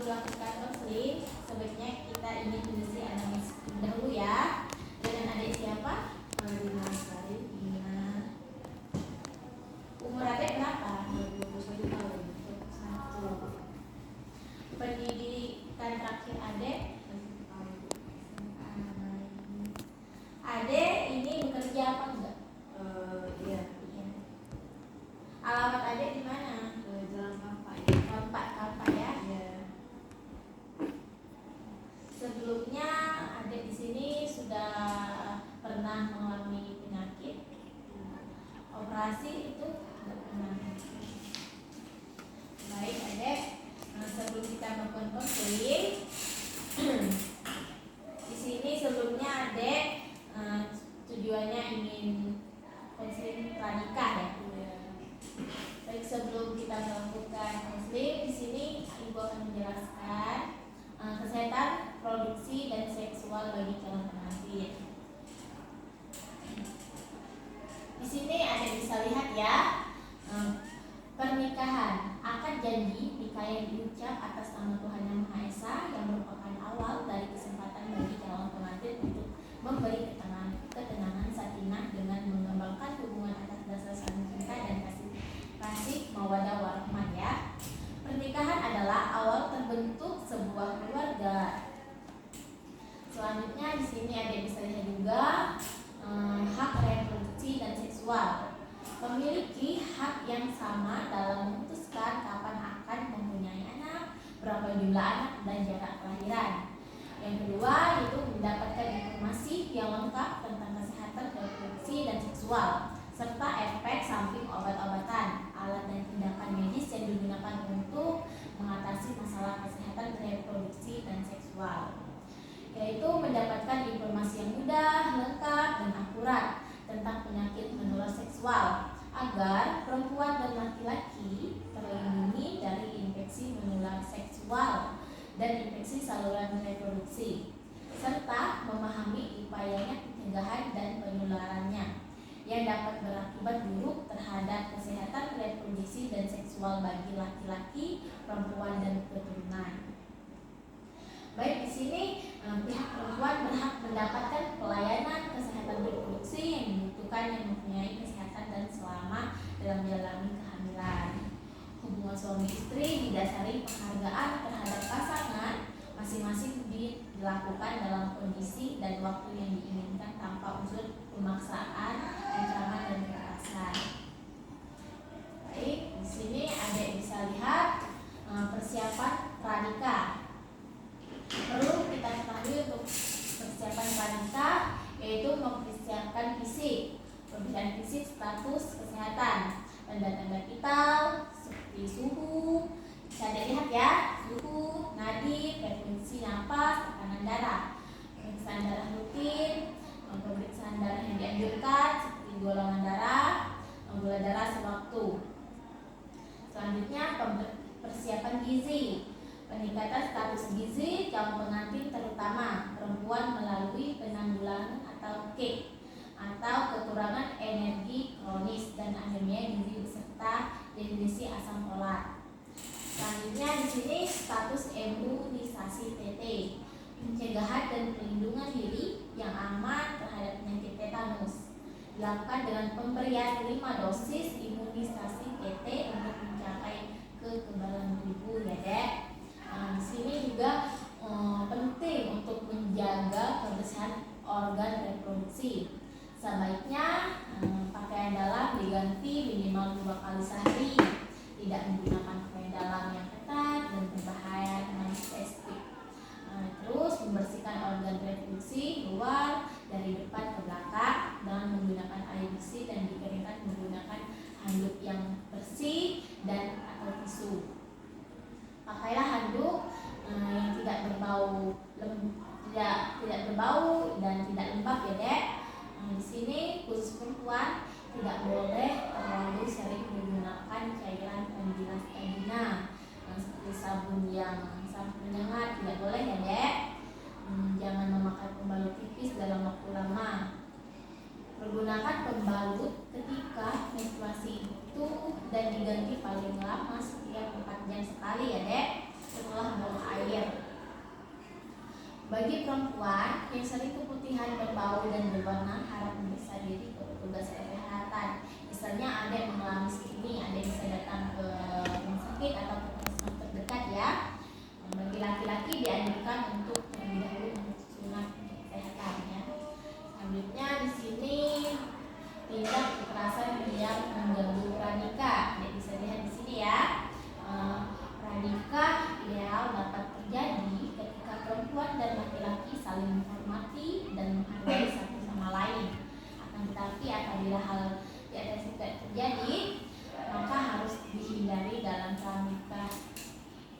dilakukan konseling, sebaiknya kita ini mengisi anamnesis dahulu ya. Dengan adik siapa? Dina Lestari. Dina. Umur adik berapa? 21 tahun. 1. Pendidikan terakhir adik? Adik ini bekerja apa enggak? Iya. Alamat adik di mana? Jalan Kampai. Kampak ya. Iya. Sebelumnya adik di sini sudah pernah mengalami penyakit, operasi itu enggak pernah. Baik adik, sebelum kita melakukan konseling, di sini sebelumnya adik tujuannya ingin konseling pranikah ya. Baik, sebelum kita melakukan konseling, di sini ibu akan menjelaskan kesehatan reproduksi dan seksual bagi calon pengantin. Di sini ada bisa lihat ya, pernikahan akad janji nikah yang diucap atas nama Tuhan Yang Maha Esa yang merupakan awal dari kesempatan bagi calon pengantin untuk memberi ketenangan sakinah dengan mengembangkan hubungan atas dasar saling cinta dan kasih mawaddah warahmah ya. Pernikahan adalah awal terbentuk sebuah keluarga. Selanjutnya di sini ada bisa lihat juga hak reproduksi dan seksual. Memiliki hak yang sama dalam memutuskan kapan akan mempunyai anak, berapa jumlah anak dan jarak kelahiran. Yang kedua yaitu mendapatkan informasi yang lengkap tentang kesehatan reproduksi dan seksual serta efek samping obat-obatan, alat dan tindakan medis yang digunakan untuk mengatasi masalah kesehatan reproduksi dan seksual. Yaitu mendapatkan informasi yang mudah, lengkap, dan akurat tentang penyakit menular seksual agar perempuan dan laki-laki terlindungi dari infeksi menular seksual dan infeksi saluran reproduksi serta memahami upayanya pencegahan dan penularannya yang dapat berakibat buruk terhadap kesehatan reproduksi dan seksual bagi laki-laki, perempuan, dan keturunan. Baik, di sini pihak perempuan berhak mendapatkan pelayanan kesehatan reproduksi yang dibutuhkan yang mempunyai kesehatan dan selama dalam menjalani kehamilan. Hubungan suami istri didasari penghargaan terhadap pasangan masing-masing dilakukan dalam kondisi dan waktu yang diinginkan tanpa unsur pemaksaan, ancaman, dan kekerasan. Baik, di sini adik bisa lihat persiapan pranikah. Perlu kita ketahui untuk persiapan pranikah yaitu mempersiapkan fisik, pemeriksaan fisik, status kesehatan, tanda-tanda vital seperti suhu, bisa dilihat ya, suhu, nadi, frekuensi napas, tekanan darah, pemeriksaan darah rutin, pemeriksaan darah yang dianjurkan seperti golongan darah, gula darah sewaktu. Selanjutnya persiapan gizi. Peningkatan status gizi calon pengantin terutama perempuan melalui penanggulangan atau KIK atau kekurangan energi kronis dan anemia gizi beserta definisi asam folat. Selanjutnya di sini status imunisasi TT, pencegahan dan perlindungan diri yang aman terhadap penyakit tetanus dilakukan dengan pemberian 5 dosis imunisasi TT untuk mencapai kekebalan tubuh ya dek. Di sini juga penting untuk menjaga kebersihan organ reproduksi. Sebaiknya pakaian dalam diganti minimal 2 kali sehari, tidak menggunakan pakaian dalam yang ketat dan berbahaya non-spesifik. Terus membersihkan organ reproduksi luar dari depan ke belakang dengan menggunakan air bersih dan dikeringkan menggunakan handuk yang bersih dan atau tisu. Pakailah handuk yang tidak berbau dan tidak lembab ya dek. Di sini khusus perempuan tidak boleh terlalu sering menggunakan cairan pembilas vagina seperti sabun hangat tidak boleh ya dek. Jangan memakai pembalut tipis dalam waktu lama. Pergunakan pembalut ketika menstruasi itu dan diganti paling lama setiap 4 jam sekali ya dek. Setelah buang air Bagi perempuan yang sering keputihan berbau dan berwarna harap memeriksa diri ke petugas kesehatan. Misalnya ada yang mengalami ini, ada yang bisa datang ke rumah sakit atau ke puskesmas terdekat ya. Bagi laki-laki dianjurkan untuk terlebih dahulu sunat kesehatan ya. Selanjutnya di sini tindak kekerasan yang mengganggu pranikah. Bisa lihat di sini ya. Pranikah ideal dapat terjadi ketika perempuan dan laki-laki saling menghormati dan menghargai satu sama lain. Akan tetapi apabila hal di atas tidak terjadi, maka harus dihindari dalam pranikah.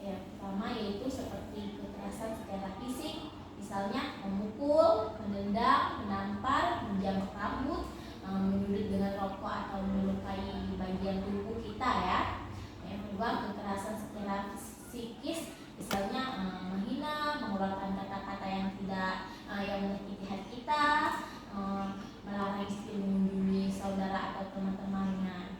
Yang pertama yaitu seperti kekerasan secara fisik, misalnya memukul, menendang, menampar, menjambak rambut, menyudut dengan rokok atau melukai bagian tubuh kita ya. Yang kedua, kekerasan secara psikis, misalnya menghina, mengeluarkan kata-kata yang tidak yang menyakiti hati kita, melarang istri mengunjungi saudara atau teman-temannya.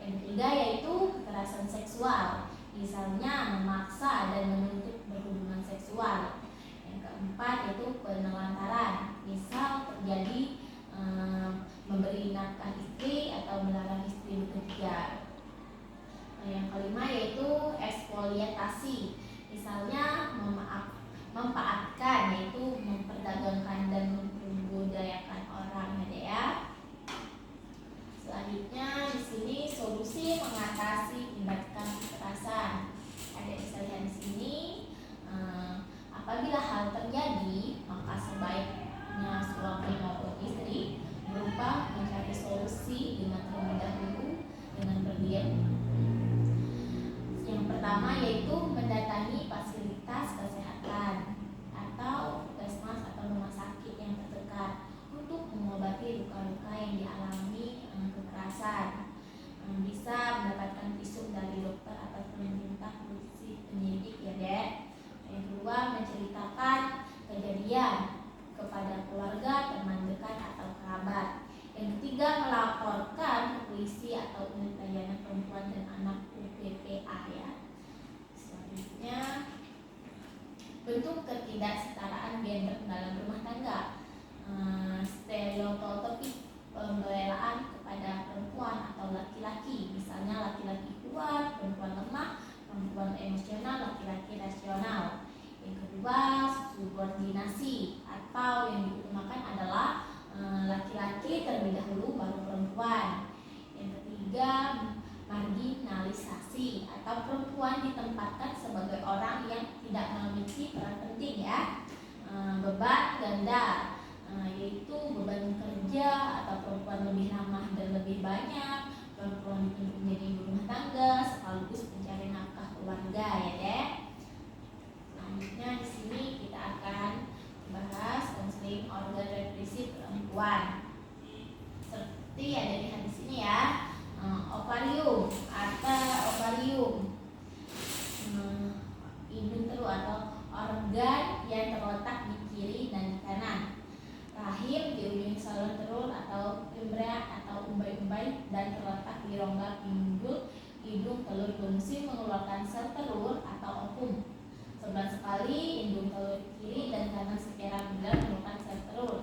Yang ketiga yaitu kekerasan seksual, misalnya memaksa dan menuntut berhubungan seksual. Yang keempat yaitu penelantaran, misal terjadi memberi nafkah istri atau melarang istri bekerja. Yang kelima yaitu ekspoliasi, misalnya memanfaatkan, yaitu memperdagangkan dan membudayakan orang ya. Selanjutnya di sini solusi mengatasi tindakan kekerasan. Ada bisa lihat di sini. Apabila hal terjadi, maka sebaiknya suami maupun istri berupa mencari solusi dengan terlebih dahulu dengan berdiam. Yang pertama yaitu mendatangi fasilitas kesehatan atau puskesmas atau rumah sakit yang terdekat untuk mengobati luka-luka yang dialami kekerasan. Bisa mendapatkan visum dari dokter atau pemerintah polisi penyidik ya dek. Yang kedua, menceritakan kejadian kepada keluarga, teman dekat atau kerabat. Yang ketiga, melaporkan ke polisi atau unit layanan perempuan dan anak UPPA ya. Selanjutnya, bentuk ketidaksetaraan gender dalam rumah tangga. Stereotipi pembelaan kepada perempuan atau laki-laki, misalnya laki-laki kuat, perempuan lemah, perempuan emosional, laki-laki rasional. Yang kedua, subordinasi atau yang diutamakan adalah laki-laki terlebih dahulu baru perempuan. Yang ketiga, marginalisasi atau perempuan ditempatkan sebagai orang yang tidak memiliki peran penting ya. Beban ganda, yaitu beban kerja atau perempuan lebih ramah dan lebih banyak, perempuan dituntut menjadi ibu rumah tangga sekaligus pencari nafkah keluarga ya dek. Selanjutnya di sini kita akan bahas konseling organ reproduksi perempuan. Seperti ada di sini ya, ovarium atau ovarium, indung telur atau organ yang terletak di kiri dan di kanan. Rahim di ujung saluran telur atau embria atau umbai-umbai dan terletak di rongga pinggul hidung telur berfungsi mengeluarkan sel telur atau ovum. Sebulan sekali indung telur kiri dan kanan secara bulan mengeluarkan sel telur.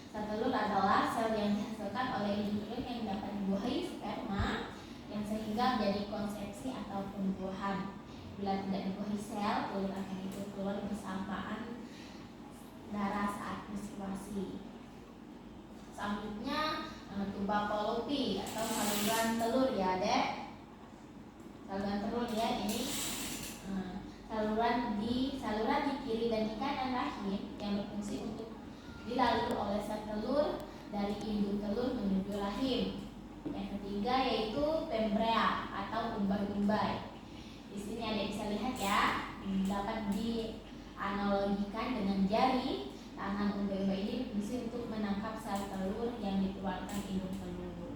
Sel telur adalah sel yang dihasilkan oleh indung telur yang dapat dibuahi sperma yang sehingga menjadi konsepsi atau pembuahan. Bila tidak dibuahi sel, telur akan itu keluar bersamaan darah saat menstruasi. Selanjutnya tuba fallopi atau saluran telur ya dek. Saluran telur ya ini saluran di kiri dan di kanan rahim yang berfungsi untuk dilalui oleh sel telur dari indung telur menuju rahim. Yang ketiga yaitu pembrea atau umbai-umbai. Di sini ada bisa lihat ya, dapat dianalogikan dengan jari tangan umbai-umbai ini berfungsi untuk menangkap sel telur yang dikeluarkan indung telur.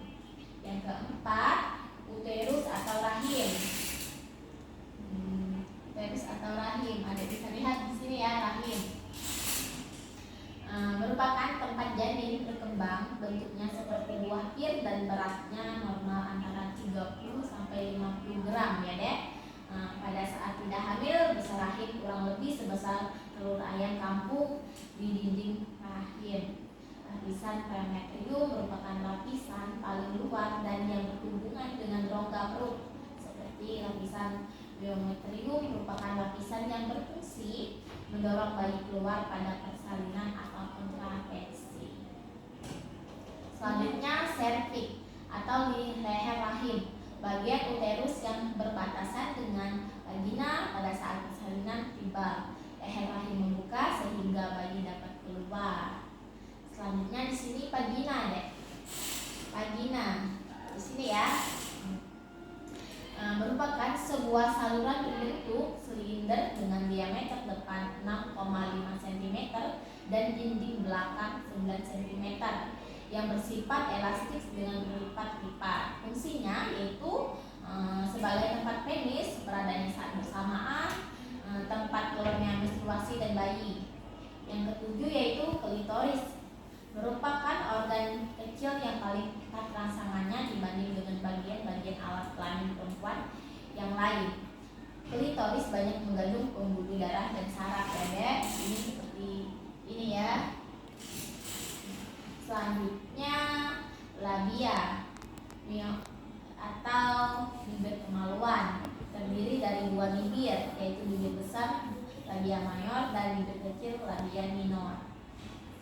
Yang keempat, uterus atau rahim. Uterus atau rahim ada bisa lihat di sini ya, rahim. Merupakan tempat janin berkembang, bentuknya seperti buah pir dan beratnya normal antara 30 sampai 50 gram ya dek. Pada saat tidak hamil besar rahim kurang lebih sebesar telur ayam kampung di dinding rahim. Lapisan permetrium merupakan lapisan paling luar dan yang berhubungan dengan rongga perut. Seperti lapisan myometrium merupakan lapisan yang berfungsi mendorong bayi keluar pada persalinan atau kontrapesi. Selanjutnya serviks atau leher rahim, bagian uterus yang berbatasan dengan vagina pada saat persalinan tiba. Leher rahim membuka sehingga bayi dapat keluar. Selanjutnya di sini vagina deh. Vagina di sini ya. Merupakan sebuah saluran berbentuk silinder dengan diameter depan 6,5 cm dan dinding belakang 9 cm yang bersifat elastis dengan berlipat-lipat. Fungsinya yaitu sebagai tempat penis beradanya saat bersamaan, tempat keluarnya menstruasi dan bayi. Yang ketujuh yaitu klitoris, merupakan organ kecil yang paling dekat rangsangannya dibanding dengan bagian-bagian alat kelamin perempuan yang lain. Klitoris banyak mengandung pembuluh darah dan saraf ya dek. Ini seperti ini ya. Selanjutnya labia atau bibir kemaluan, terdiri dari dua bibir, yaitu bibir besar labia mayor dan bibir kecil labia minor.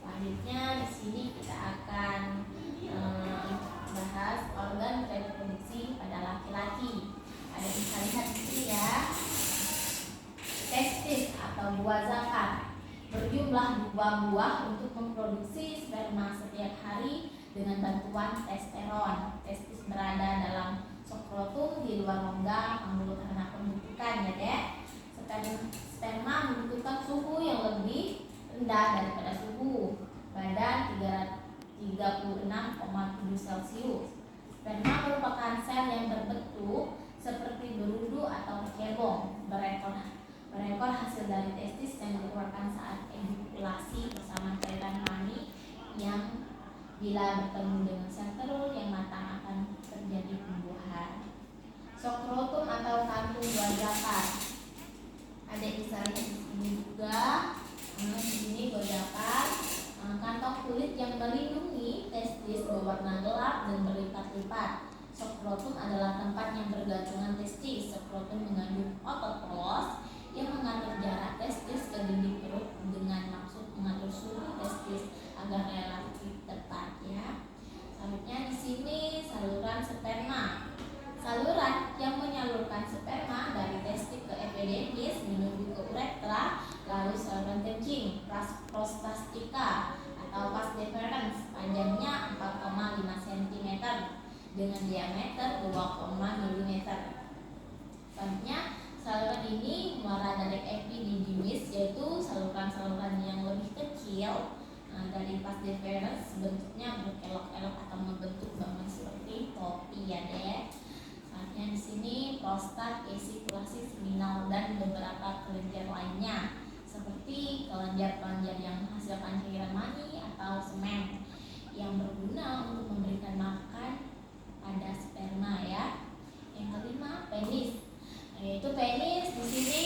Selanjutnya di sini kita akan bahas organ reproduksi pada laki-laki. Ada bisa lihat di sini ya. Testis atau buah zakar berjumlah 2 buah untuk memproduksi sperma setiap hari dengan bantuan testosteron. Testis berada dalam skrotum di luar rongga pembuluh karena pembentukan ya dek. Sperma membutuhkan suhu yang lebih rendah daripada suhu badan 36,7 Celcius. Sperma merupakan sel yang berbentuk seperti berudu atau cebong, berekor hasil dari testis yang dikeluarkan saat ejakulasi bersama cairan mani yang bila bertemu dengan sel telur yang matang akan terjadi pembuahan. Skrotum atau kantung buah zakar. Ada bisa lihat di sini juga. Di sini buah zakar, kantong kulit yang melindungi testis berwarna gelap dan berlipat-lipat. Skrotum adalah tempat yang bergantungan testis. Skrotum mengandung otot polos yang mengatur jarak testis ke dinding perut dengan maksud mengatur suhu testis agar relatif tepat ya. Selanjutnya di sini saluran sperma. Saluran yang menyalurkan sperma dari testis ke epididymis menuju ke uretra, lalu saluran kencing, prostastika atau vas deferens, panjangnya 4,5 cm dengan diameter 2, mm. Selanjutnya saluran ini muara dari epididymis, yaitu saluran-saluran yang lebih kecil dari vas deferens, bentuknya berkelok-kelok atau membentuk bangun seperti topi ya deh. Selanjutnya di sini prostat, ejakulasi seminal dan beberapa kelenjar lainnya seperti kelenjar-kelenjar yang menghasilkan cairan mani atau semen yang berguna untuk memberikan makan pada sperma ya. Yang kelima penis, yaitu penis di sini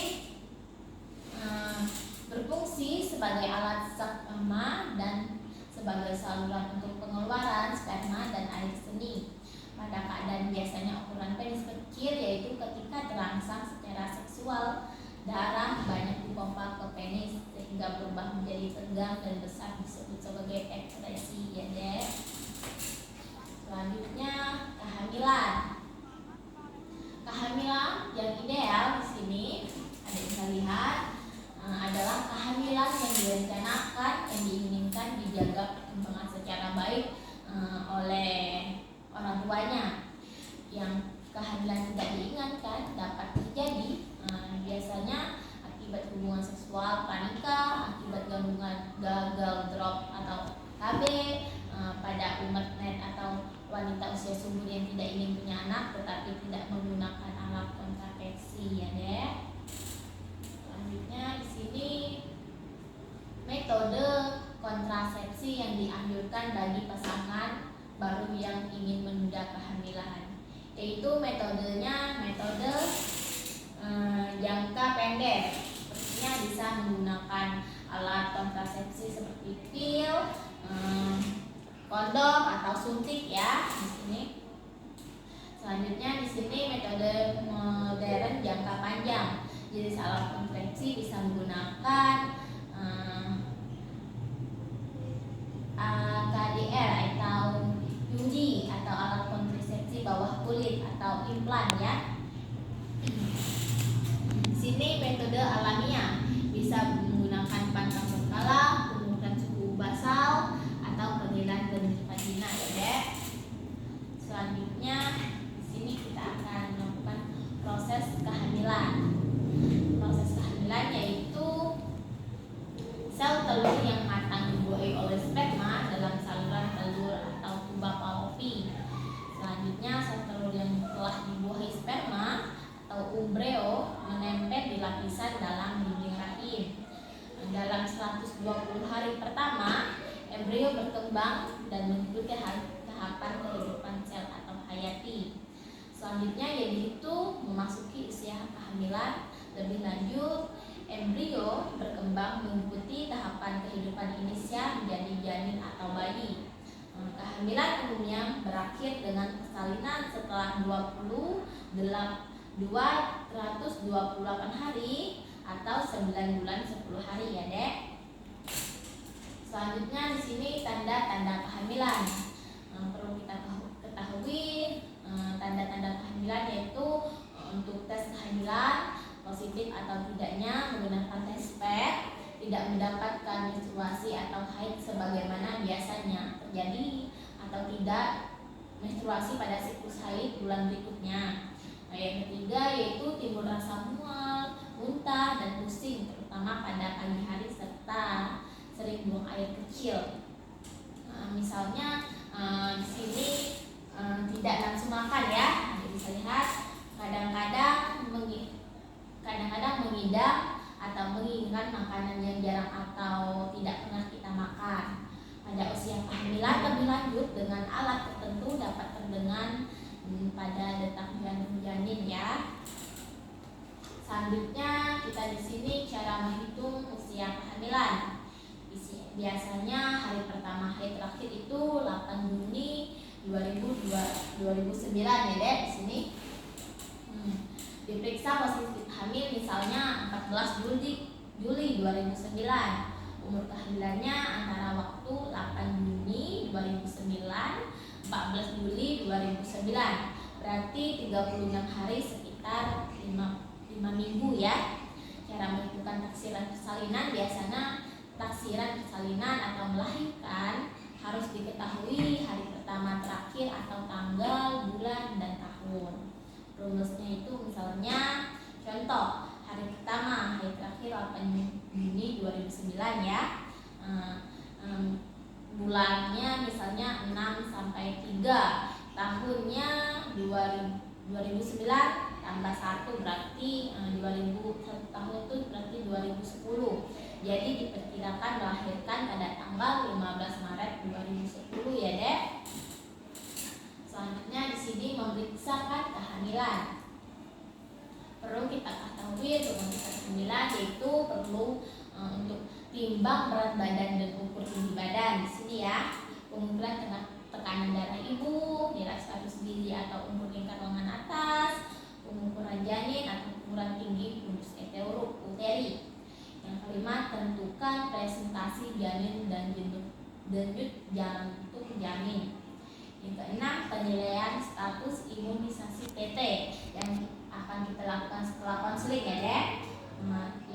berfungsi sebagai alat sperma dan sebagai saluran untuk pengeluaran sperma dan air seni. Pada keadaan biasanya ukuran penis kecil, yaitu ketika terangsang secara seksual, darah banyak dipompa ke penis sehingga berubah menjadi tegang dan besar, disebut sebagai ekspresi ya deh. Selanjutnya kehamilan. Kehamilan yang ideal di sini ada bisa lihat adalah kehamilan yang direncanakan, yang diinginkan, dijaga perkembangan secara baik oleh orang tuanya. Yang kehamilan tidak diinginkan dapat terjadi biasanya akibat hubungan seksual pranikah, akibat gangguan gagal drop atau KB pada umatnet atau wanita usia subur yang tidak ingin punya anak tetapi tidak menggunakan alat kontrasepsi ya deh. Selanjutnya di sini metode kontrasepsi yang dianjurkan bagi pasangan baru yang ingin menunda kehamilan, yaitu metode jangka pendek seperti Selanjutnya bisa menggunakan alat kontrasepsi seperti pil, kondom atau suntik ya di sini. Selanjutnya di sini metode modern jangka panjang. Jadi alat kontrasepsi bisa menggunakan KDR atau UD atau alat kontrasepsi bawah kulit atau implan ya. Di sini metode alamiah bisa menggunakan pantang berkala, pengukuran suhu basal atau penilaian bentuk vagina ya Dek. Selanjutnya di sini kita akan melakukan proses kehamilan. Proses kehamilan yaitu sel telur yang matang dibuahi oleh sperma dalam saluran telur atau tuba Fallopi. Selanjutnya sel telur yang telah dibuahi sperma atau umbreo menempel di lapisan dalam dinding rahim. Dalam 120 hari pertama, embrio berkembang dan mengikuti tahapan kehidupan sel atau hayati. Selanjutnya yaitu memasuki usia kehamilan. Lebih lanjut, embrio berkembang mengikuti tahapan kehidupan inisial menjadi janin atau bayi. Kehamilan umumnya berakhir dengan persalinan setelah 228 hari atau 9 bulan 10 hari ya Dek. Selanjutnya di sini tanda-tanda kehamilan. Perlu kita ketahui tanda-tanda kehamilan yaitu untuk tes kehamilan positif atau tidaknya menggunakan tes PET, tidak mendapatkan menstruasi atau haid sebagaimana biasanya terjadi atau tidak menstruasi pada siklus haid bulan berikutnya. Yang ketiga yaitu timbul rasa mual, muntah dan pusing terutama pada pagi hari serta sering buang air kecil. Misalnya di sini tidak nafsu makan ya. Jadi bisa lihat kadang-kadang mengidam atau menginginkan makanan yang jarang atau tidak pernah kita makan. Pada usia kehamilan lebih lanjut dengan alat tertentu dapat terdengar pada detak jantung janin ya. Selanjutnya kita di sini cara menghitung usia kehamilan. Biasanya hari pertama hari terakhir itu 8 Juni 2009 ya Dek di sini. Diperiksa posisi hamil misalnya 14 Juli 2009. Umur kehamilannya antara waktu 8 Juni 2009 14 Juli 2009. Berarti 36 hari sekitar 5 minggu ya. Cara menentukan taksiran persalinan biasanya taksiran persalinan atau melahirkan harus diketahui hari pertama terakhir atau tanggal, bulan, dan tahun. Rumusnya itu misalnya contoh hari pertama, hari terakhir 8 Juni 2009 ya. Bulannya misalnya 6 sampai 3, tahunnya 2009 tambah 1 berarti 2000 tahun itu berarti 2010. Jadi diperkirakan melahirkan pada tanggal 15 Maret 2010 ya Dek. Selanjutnya di sini memeriksakan kehamilan. Perlu kita ketahui untuk memeriksa kehamilan yaitu perlu untuk timbang berat badan dan ukur tinggi badan di sini ya. Pengukuran tekanan darah ibu, nilai status gizi atau umur lingkar lengan atas, pengukuran janin atau ukuran tinggi fundus uteri. Yang kelima, tentukan presentasi janin dan denyut jantung janin. Yang keenam, penilaian status imunisasi TT yang akan kita lakukan setelah konseling ya Dek.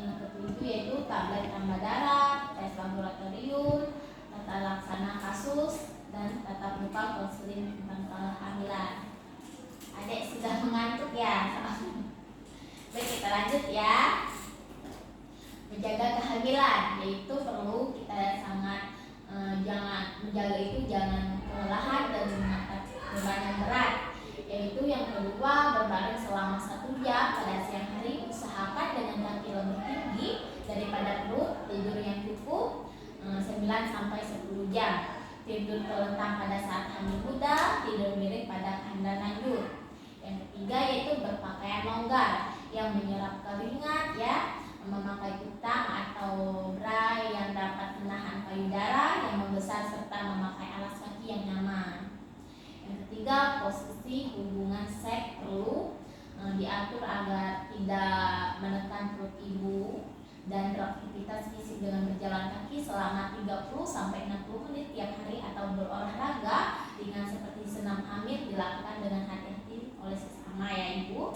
Yang ketujuh yaitu tablet tambah darah, tes laboratorium, tata laksana kasus, dan tatap muka konseling tentang kehamilan. Adik sudah mengantuk ya? Baik, kita lanjut ya. Menjaga kehamilan yaitu perlu kita sangat jangan menjaga itu jangan kelelahan dan mengangkat beban yang berat. Yaitu yang kedua, berbaring selama 1 jam pada siang hari, usahakan dengan kaki lebih tinggi daripada perut, tidur yang cukup 9 sampai 10 jam. Tidur terlentang pada saat hamil muda, tidur miring pada kehendak lanjut. Yang ketiga yaitu berpakaian longgar yang menyerap keringat ya, memakai kutang atau bra yang dapat menahan payudara yang membesar serta memakai alas kaki yang nyaman. Yang ketiga, posisi hubungan seks perlu diatur agar tidak menekan perut ibu, dan beraktivitas fisik dengan berjalan kaki selama 30-60 menit tiap hari atau berolahraga ringan seperti senam hamil dilakukan dengan hati-hati oleh sesama ya ibu.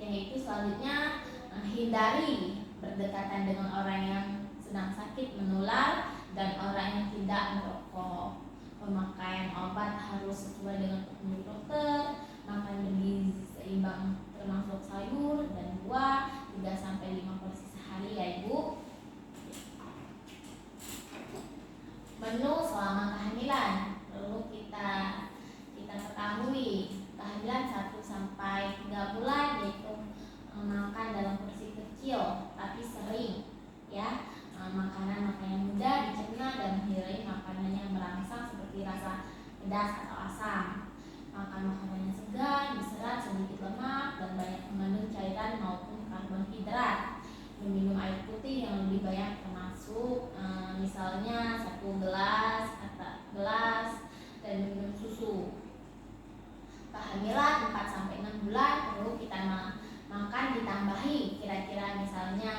Yaitu selanjutnya, hindari berdekatan dengan orang yang sedang sakit menular dan orang yang tidak merokok. Pemakaian obat harus sesuai dengan petunjuk dokter. Makan bergizi seimbang termasuk sayur dan buah 3-5 porsi sehari ya ibu. Menu selama kehamilan perlu kita ketahui. Kehamilan 1-3 bulan yaitu makan dalam porsi kecil tapi sering ya. Makanan mudah dicerna dan menghindari makanan yang merangsang seperti rasa pedas atau asam. Makan makanan yang segar, berserat, sedikit lemak dan banyak mengandung cairan maupun karbohidrat. Meminum air putih yang lebih banyak termasuk misalnya 1 gelas dan minum susu. Kehamilan 4-6 bulan perlu kita makan ditambahi kira-kira misalnya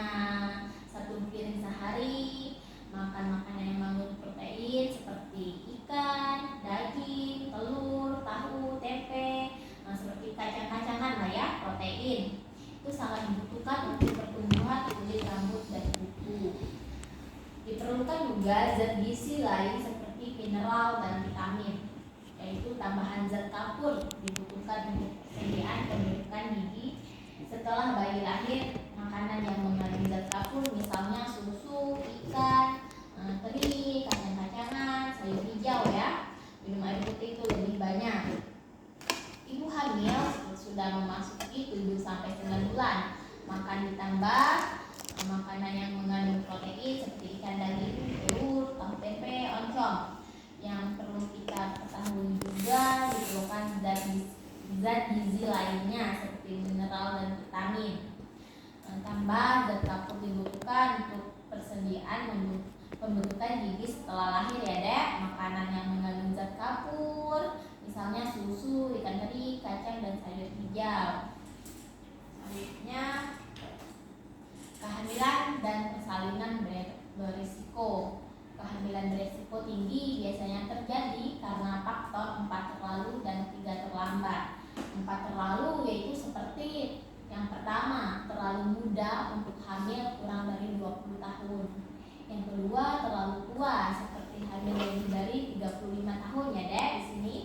1 piring sehari. Makan makanan yang mengandung protein seperti ikan, daging, telur, tahu, tempe, seperti kacang-kacangan lah ya, protein. Itu sangat dibutuhkan untuk pertumbuhan kulit, rambut, dan kuku. Diperlukan juga zat gizi lain seperti mineral dan vitamin, yaitu tambahan zat kapur dibutuhkan untuk persediaan pembentukan gigi setelah bayi lahir. Makanan yang mengandung zat kapur misalnya susu, ikan, teri, kacang-kacangan, sayur hijau ya. Minum air putih itu lebih banyak. Ibu hamil sudah memasuki 7-9 bulan, makan ditambah makanan yang mengandung protein seperti ikan, daging, telur, tahu, tempe, oncom. Yang perlu kita ketahui juga diperlukan zat gizi lainnya seperti mineral dan vitamin. Tambah zat kapur dibutuhkan untuk persediaan pembentukan gigi setelah lahir ya dek. Makanan yang mengandung zat kapur misalnya susu, ikan teri, kacang, dan sayur hijau. Selanjutnya, kehamilan dan persalinan berisiko. Kehamilan berisiko tinggi biasanya terjadi karena faktor 4 terlalu dan 3 terlambat. 4 terlalu yaitu seperti yang pertama, terlalu muda untuk hamil kurang dari 20 tahun. Yang kedua, terlalu tua seperti hamil lebih dari 35 tahun ya dek di sini.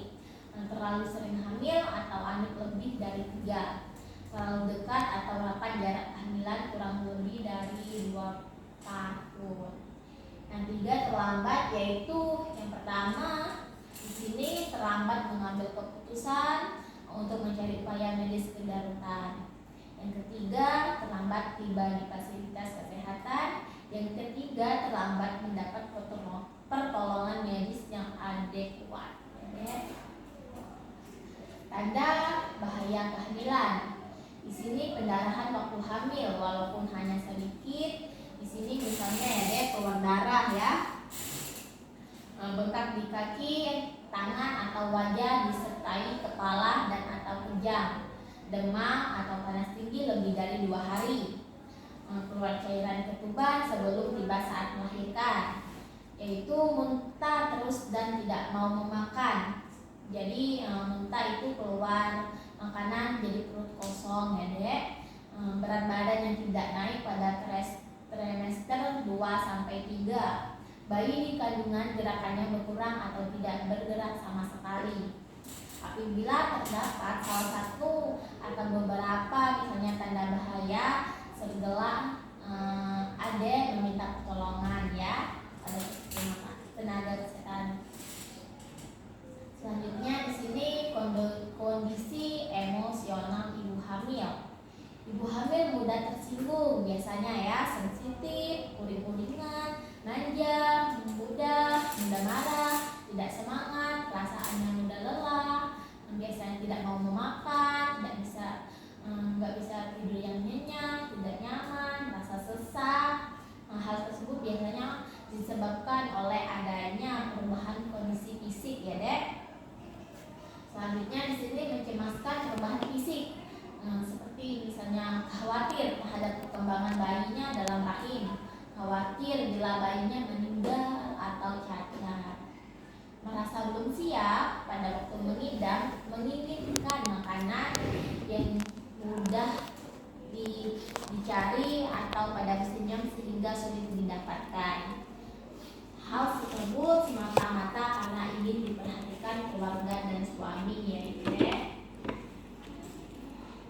Terlalu sering hamil atau anak lebih dari 3. Terlalu dekat atau rapat jarak kehamilan kurang lebih dari 2 tahun. Yang 3 terlambat yaitu yang pertama di sini terlambat mengambil keputusan untuk mencari upaya medis kedaruratan. Yang ketiga, terlambat tiba di fasilitas kesehatan. Yang ketiga, terlambat mendapat pertolongan medis yang adekuat. Tanda bahaya kehamilan. Di sini pendarahan waktu hamil walaupun hanya sedikit. Di sini misalnya ya deh, keluar darah ya. Bengkak di kaki, tangan atau wajah disertai kepala dan atau kejang. Demam atau panas tinggi lebih dari 2 hari. Keluar cairan ketuban sebelum tiba saat melahirkan, yaitu muntah terus dan tidak mau memakan. Jadi muntah itu keluar makanan jadi perut kosong ya dek. Berat badan yang tidak naik pada trimester 2-3. Bayi di kandungan gerakannya berkurang atau tidak bergerak sama sekali. Apabila terdapat salah satu atau beberapa misalnya tanda bahaya, segera adek meminta pertolongan ya pada tenaga kesehatan. Selanjutnya di sini kondisi emosional ibu hamil. Ibu hamil mudah tersinggung biasanya ya, sensitif, uring-uringan, manja, mudah marah, tidak semangat, perasaannya mudah lelah, biasanya tidak mau memakan, nggak bisa tidur yang nyenyak, tidak nyaman, perkembangan bayinya dalam rahim, khawatir bila bayinya meninggal atau cacat. Merasa belum siap pada waktu mengidam, menginginkan makanan yang mudah dicari atau pada musimnya sehingga sulit didapatkan. Hal tersebut semata-mata karena ingin diperhatikan keluarga dan suami, yaitu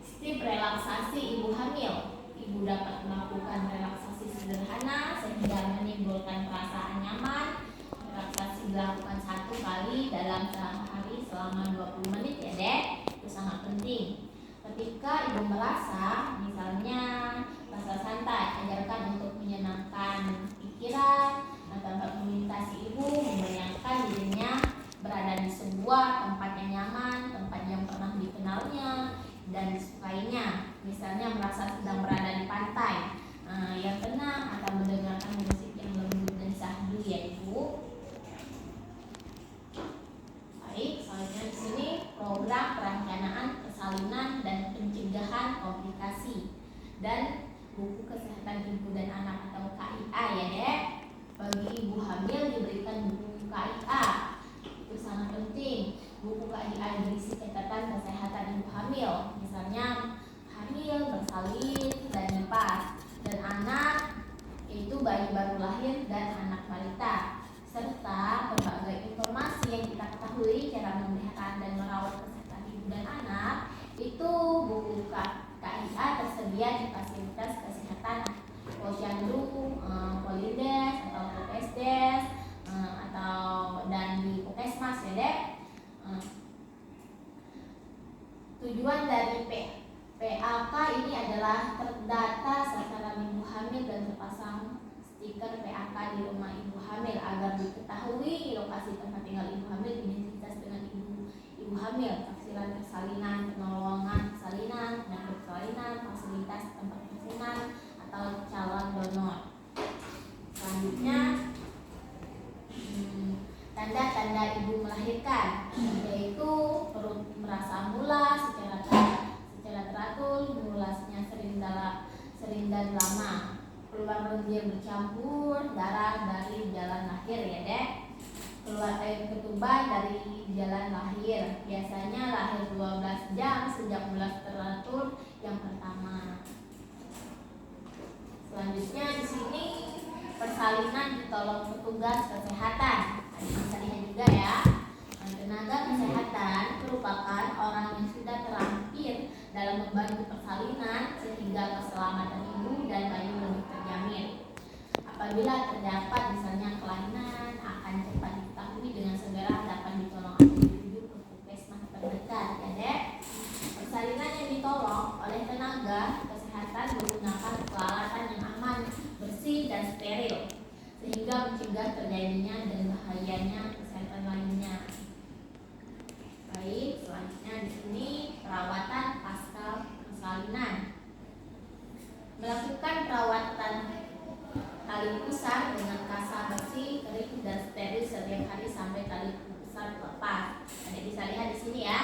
step relaksasi ibu hamil. Ibu dapat melakukan relaksasi sederhana sehingga menimbulkan perasaan nyaman. Relaksasi dilakukan 1 kali dalam sehari selama 20 menit ya dek. Itu sangat penting. Ketika ibu merasa, misalnya rasa santai, ajarkan untuk menyenangkan pikiran atau meminta si ibu membayangkan dirinya berada di sebuah tempat yang nyaman, tempat yang pernah dikenalnya dan disukainya. Misalnya merasa sedang berada di pantai yang tenang atau mendengarkan musik yang lembut dan syahdu ya ibu. Baik, selanjutnya di sini program perencanaan persalinan dan pencegahan komplikasi dan buku kesehatan ibu dan anak atau KIA ya dek. Bagi ibu hamil diberikan buku KIA, itu sangat penting. Buku KIA berisi catatan kesehatan ibu hamil, misalnya hamil, bersalin, dan nifas, dan anak yaitu bayi baru lahir dan anak balita, serta berbagai informasi yang kita ketahui cara memelihara dan merawat kesehatan ibu dan anak. Itu buku KIA tersedia di fasilitas kesehatan posyandu, Polindes atau Pokesdes dan di Pokesmas ya dek. Tujuan dari PAK ini adalah terdata sasaran ibu hamil dan terpasang stiker PAK di rumah ibu hamil agar diketahui lokasi tempat tinggal ibu hamil, identitas dengan ibu hamil, tafsiran persalinan, penolongan persalinan, penyakit persalinan, fasilitas tempat persalinan atau calon donor. Selanjutnya tanda-tanda ibu melahirkan, yaitu perut merasa mula secara teratur, mulasnya sering dan lama, keluar lendir bercampur darah dari jalan lahir ya dek, keluar air ketuban dari jalan lahir, biasanya lahir 12 jam sejak mulas teratur yang pertama. Selanjutnya di sini persalinan ditolong petugas kesehatan. Bisa lihat juga ya. Tenaga kesehatan merupakan orang yang sudah terampil dalam membantu persalinan sehingga keselamatan ibu dan bayi lebih terjamin. Apabila terdapat misalnya kelainan akan cepat diketahui dengan segera dapat ditolong atau dirujuk ke puskesmas terdekat ya dek. Persalinan yang ditolong oleh tenaga kesehatan menggunakan peralatan yang aman, bersih dan steril sehingga mencegah terjadinya dan bahayanya kesehatan lainnya. Baik, selanjutnya di sini perawatan pasca persalinan. Melakukan perawatan tali pusar dengan kasa bersih, kering dan steril setiap hari sampai tali pusar lepas. Anda bisa lihat di sini ya.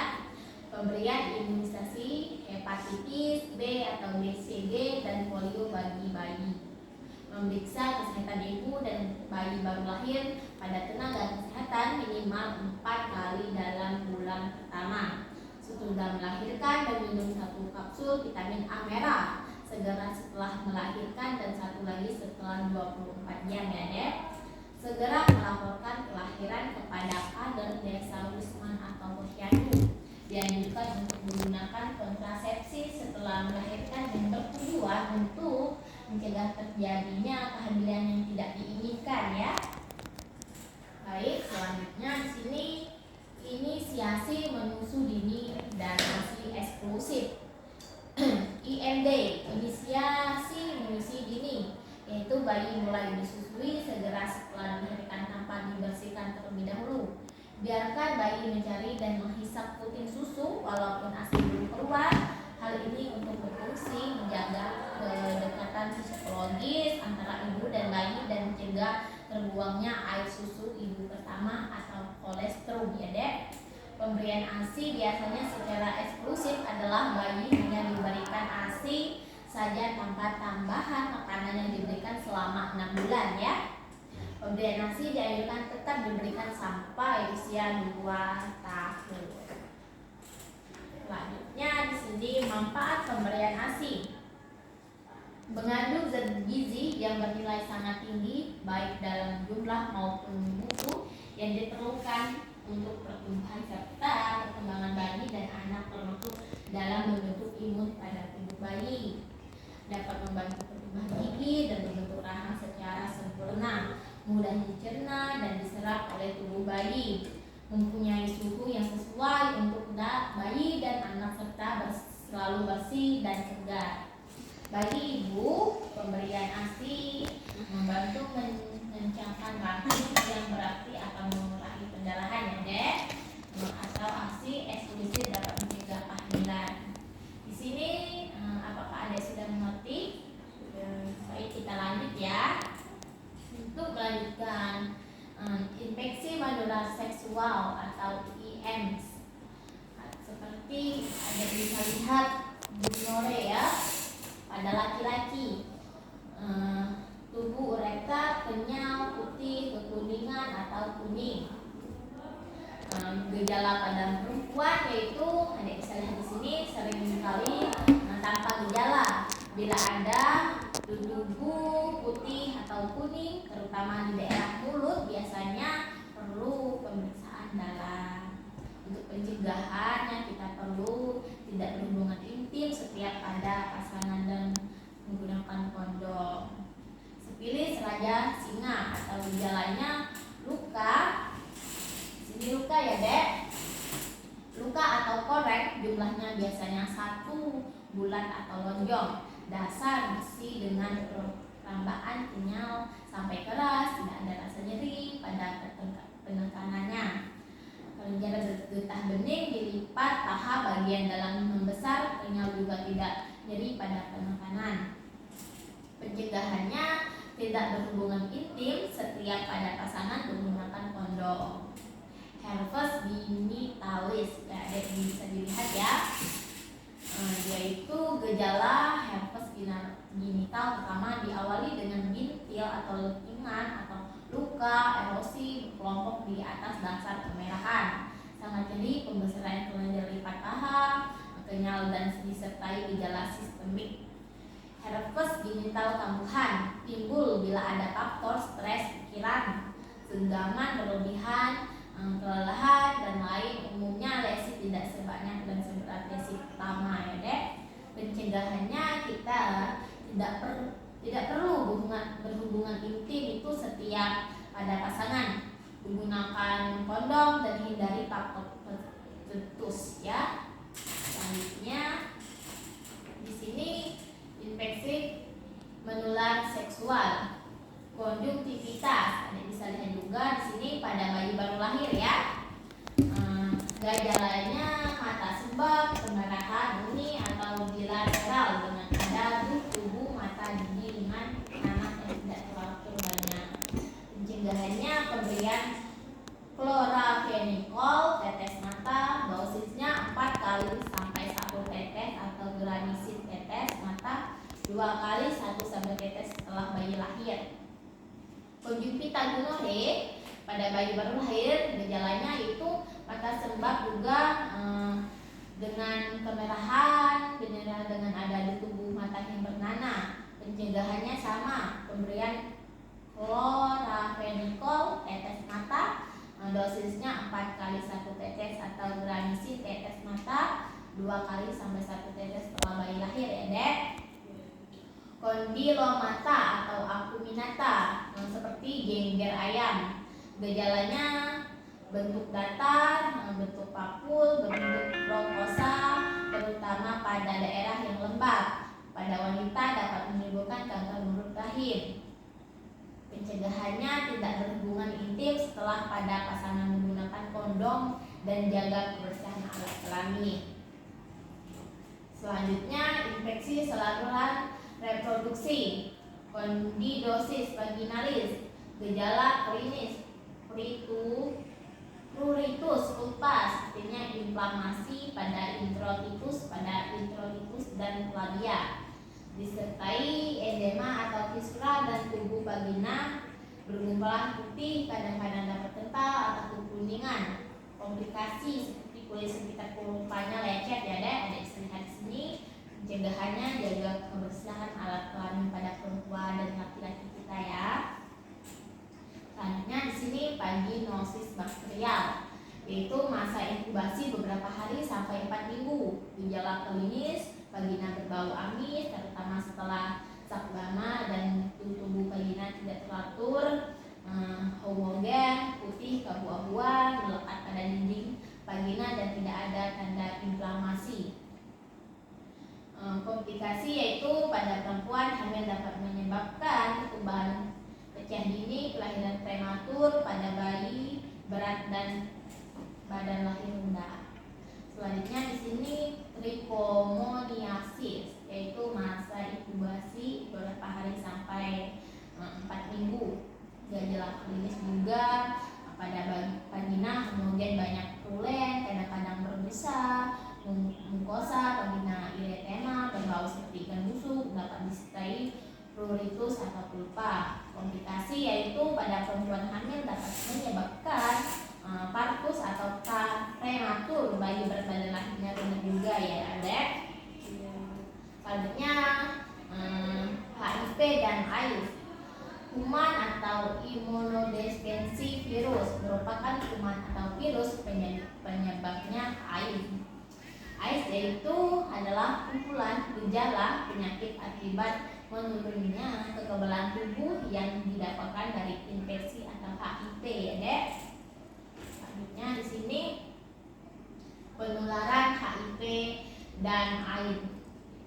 Pemberian imunisasi hepatitis B atau BCG dan polio bagi bayi. Memeriksa kesehatan ibu dan bayi baru lahir pada tenaga kesehatan minimal 4 kali dalam bulan pertama. Sesudah melahirkan meminum 1 kapsul vitamin A merah segera setelah melahirkan dan 1 lagi setelah 24 jam ya dek. Segera melaporkan kelahiran kepada kader desa Wisman atau posyandu. Dianjurkan untuk menggunakan kontrasepsi setelah melahirkan dan bertujuan untuk mencegah terjadinya kehamilan yang tidak diinginkan ya. Baik, selanjutnya di sini inisiasi menyusu dini dan ASI eksklusif. IMD, inisiasi menyusui dini, yaitu bayi mulai disusui segera setelah melahirkan tanpa dibersihkan terlebih dahulu. Biarkan bayi mencari dan menghisap puting susu walaupun ASI belum keluar. Hal ini untuk berfungsi menjaga kedekatan psikologis antara ibu dan bayi dan mencegah terbuangnya air susu ibu pertama atau kolestrum ya dek. Pemberian ASI biasanya secara eksklusif adalah bayi hanya diberikan ASI saja tanpa tanpa tambahan makanan yang diberikan selama 6 bulan ya. Pemberian ASI dianjurkan tetap diberikan sampai usia 2 tahun. Selanjutnya di sini manfaat pemberian ASI. Mengandung zat gizi yang bernilai sangat tinggi baik dalam jumlah maupun mutu yang diperlukan untuk pertumbuhan serta perkembangan bayi dan anak, termasuk dalam membentuk imun pada tubuh bayi. Dapat membantu pertumbuhan gigi dan membentuk rahang secara sempurna, mudah dicerna dan diserap oleh tubuh bayi, mempunyai suhu yang sesuai untuk bayi dan anak serta selalu bersih dan segar. Bagi ibu, pemberian ASI membantu mengencangkan rahim yang berarti akan mengurangi pendarahan ya dek. Atau ASI eksplisit dapat mencegah kehamilan. Di sini apakah adik sudah mengerti? Baik, kita lanjut ya. Untuk melanjutkan infeksi menular seksual atau IMS, seperti ada bisa lihat gonorrea pada laki-laki, tubuh ureta kenyal, putih, kekuningan atau kuning. Gejala pada perempuan yaitu ada bisa lihat di sini sering kali tanpa gejala. Bila ada tubuh putih atau kuning, terutama di daerah mulut, biasanya perlu pemeriksaan dalam. Untuk pencegahannya kita perlu tidak berhubungan intim setiap ada pasangan dan menggunakan kondom. Sipilis raja singa atau gejalanya luka. Sini luka ya dek. Luka atau korek jumlahnya biasanya 1 bulan atau lonjong. Dasar besi dengan perambaan kenyal sampai keras, tidak ada rasa nyeri pada penekanannya. Kelenjar getah bening dilipat, paha bagian dalam membesar, kenyal juga tidak nyeri pada penekanan. Pencegahannya tidak berhubungan intim setiap pada pasangan menggunakan kondom. Herpes genitalis ya, bisa dilihat ya, yaitu gejala herpes genital pertama diawali dengan bintil atau lekingan atau luka erosi kelompok di atas dasar kemerahan, sangat nyeri, pembesaran kelenjar lipat paha, kenyal dan disertai gejala sistemik. Herpes genital kambuhan timbul bila ada faktor stres pikiran, genggaman berlebihan, kelelahan dan lain. Umumnya lesi tidak sebanyak dan seberat lesi pertama ya dek. Pencegahannya kita tidak perlu berhubungan intim itu setiap pada pasangan, menggunakan kondom dan hindari faktor tertentu ya. Selanjutnya di sini infeksi menular seksual, konjungtivitas, ada bisa lihat juga di sini pada bayi baru lahir ya. Gejalanya mata sembab, kemerahan murni atau bilateral dengan ada tubuh mata gigi dengan anak yang tidak terlalu banyak. Pencegahannya pemberian chloraphenicol tetes mata, dosisnya 4 kali sampai 1 tetes atau granisin tetes mata 2 kali 1 sampai tetes setelah bayi lahir. Konjungtiva gonorrhoeae pada bayi baru lahir, gejalanya itu mata sembab juga dengan kemerahan, dengan ada di tubuh mata yang bernanah. Pencegahannya sama, pemberian chloraphenicol tetes mata, dosisnya 4 kali 1 tetes atau granisin tetes mata 2 kali sampai 1 tetes setelah bayi lahir ya dek. Kondilomata atau acuminata seperti gengger ayam, gejalanya bentuk datar, bentuk papul, bentuk bronkosa, terutama pada daerah yang lembab. Pada wanita dapat menimbulkan kanker mulut rahim. Pencegahannya tidak berhubungan intim setelah pada pasangan menggunakan kondom dan jaga kebersihan alat kelamin. Selanjutnya infeksi saluran reproduksi, kondidosis vaginalis, gejala klinis pruritus ulpas, artinya inflamasi pada introitus dan labia. disertai edema atau fisura dan tubuh vagina bergumpalan putih, kadang-kadang dapat kental atau kekuningan. Komplikasi seperti kulit sekitar perutnya lecet ya dek, ada bisa lihat di sini. Pencegahannya jaga kebersihan alat kelamin pada perempuan dan laki-laki kita ya. Selanjutnya di sini vaginosis bakterial, yaitu masa inkubasi beberapa hari sampai 4 minggu. Gejala klinis, vagina berbau amis terutama setelah sakbama dan tubuh vagina tidak teratur, homogen, putih, keabu-abuan, melekat pada dinding vagina dan tidak ada tanda inflamasi. Komplikasi yaitu pada perempuan hamil dapat menyebabkan pertumbuhan pecah dini, kelahiran prematur pada bayi, berat dan badan lahir rendah. Selanjutnya di sini tripomoniasis, yaitu masa inkubasi beberapa hari sampai 4 minggu. Gejala klinis juga pada vagina kemudian banyak prulen, kadang-kadang berbusa, mukosa vagina erythema, berbau seperti ikan busuk, dapat disertai pruritus atau pulpa. Komplikasi yaitu pada perempuan hamil dapat menyebabkan partus atau prematur, bayi berat badan lahirnya rendah juga ya adek. Selanjutnya HIV dan AIDS. Kuman atau immunodeficiency virus merupakan kuman atau virus penyebabnya AIDS. AIDS yaitu adalah kumpulan gejala penyakit akibat menurunnya kekebalan tubuh yang didapatkan dari infeksi atau HIV ya dek. Selanjutnya di sini penularan HIV dan AIDS.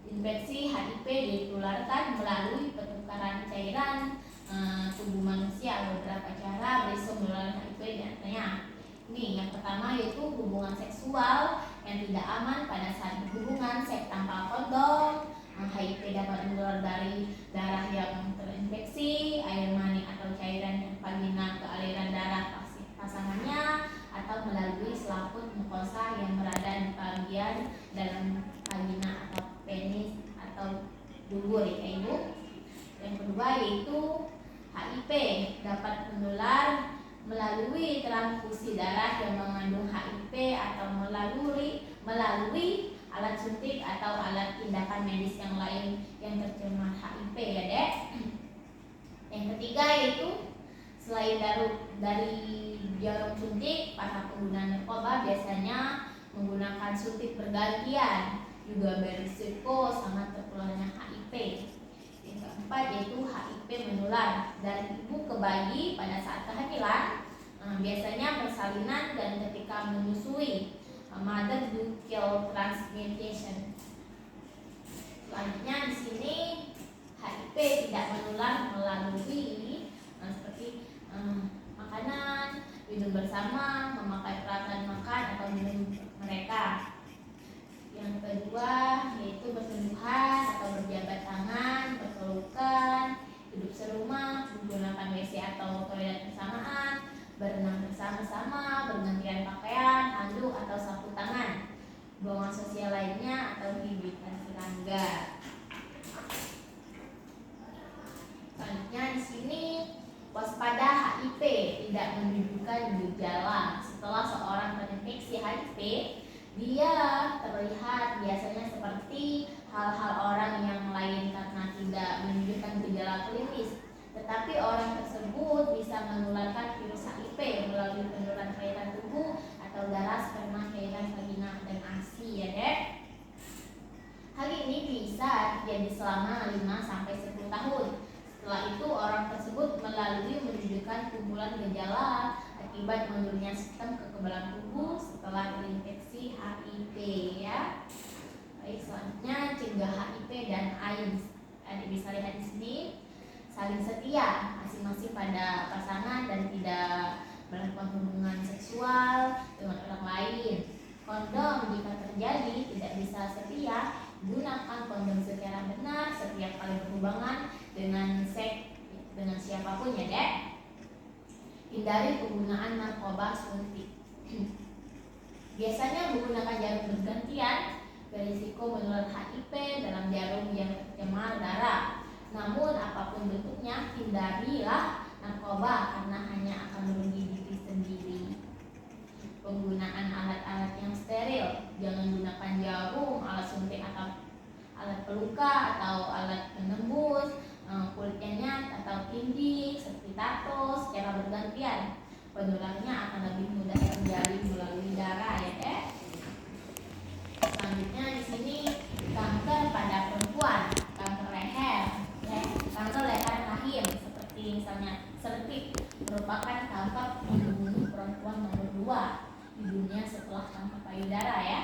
Infeksi HIV ditularkan melalui pertukaran cairan tubuh manusia. Beberapa cara berisi penularan HIV diantaranya. Ini yang pertama yaitu hubungan seksual yang tidak aman pada saat berhubungan seks tanpa kondom. HIV dapat menular dari darah yang terinfeksi, air mani atau cairan vagina ke aliran darah pasangannya, atau melalui selaput mukosa yang berada di bagian dalam vagina atau penis atau dubur ya ibu. Yang kedua yaitu HIV dapat menular melalui transfusi darah yang mengandung HIV atau melalui alat suntik atau alat tindakan medis yang lain yang tercemar HIV ya dek. Yang ketiga yaitu selain dari jarum suntik, para pengguna narkoba biasanya menggunakan suntik bergantian, juga berisiko sangat tertularnya HIV. Yang keempat yaitu HIV menular dari ibu ke bayi pada saat kehamilan, biasanya persalinan dan ketika menyusui, mother to child transmission. Selanjutnya di sini HIV tidak menular melalui seperti makanan, minum bersama, memakai peralatan makan atau minum mereka. Yang kedua yaitu bersentuhan atau berjabat tangan, berpelukan, hidup serumah, menggunakan WC atau toilet bersamaan, berenang bersama-sama, bergantian pakaian, handuk atau sapu tangan, buangan sosial lainnya atau gigitan serangga. Selanjutnya di sini waspada HIV tidak menunjukkan gejala. Setelah seorang terinfeksi HIV, dia terlihat biasanya seperti hal-hal orang yang lain karena tidak menunjukkan gejala klinis. Tetapi orang tersebut bisa menularkan virus HIV melalui penurunan cairan tubuh atau darah, sperma, cairan vagina dan ASI ya dek. Hal ini bisa terjadi selama 5-10 tahun. Setelah itu orang tersebut menunjukkan kumpulan gejala akibat menurunnya sistem kekebalan tubuh setelah terinfeksi HIV ya. Baik, selanjutnya cegah HIV dan AIDS. Adik bisa lihat di sini, saling setia masing-masing pada pasangan dan tidak melakukan hubungan seksual dengan orang lain. Kondom jika terjadi tidak bisa setia, gunakan kondom secara benar setiap kali berhubungan dengan seks dengan siapapun ya dek. Hindari penggunaan narkoba suntik. Biasanya menggunakan jarum bergantian berisiko menular HIV dalam jarum yang tercemar darah. Namun apapun bentuknya, hindarilah narkoba karena hanya akan merugi diri sendiri. Penggunaan alat-alat yang steril, jangan gunakan jarum, alat suntik atau alat peluka atau alat penembus, kulit nyat atau tindik seperti tato secara bergantian. Penularannya akan lebih mudah terjadi melalui darah ya dek. Selanjutnya di sini kanker pada perempuan, kanker leher, kanker leher rahim seperti misalnya cervix merupakan kanker membunuh perempuan nomor 2 di dunia setelah kanker payudara ya.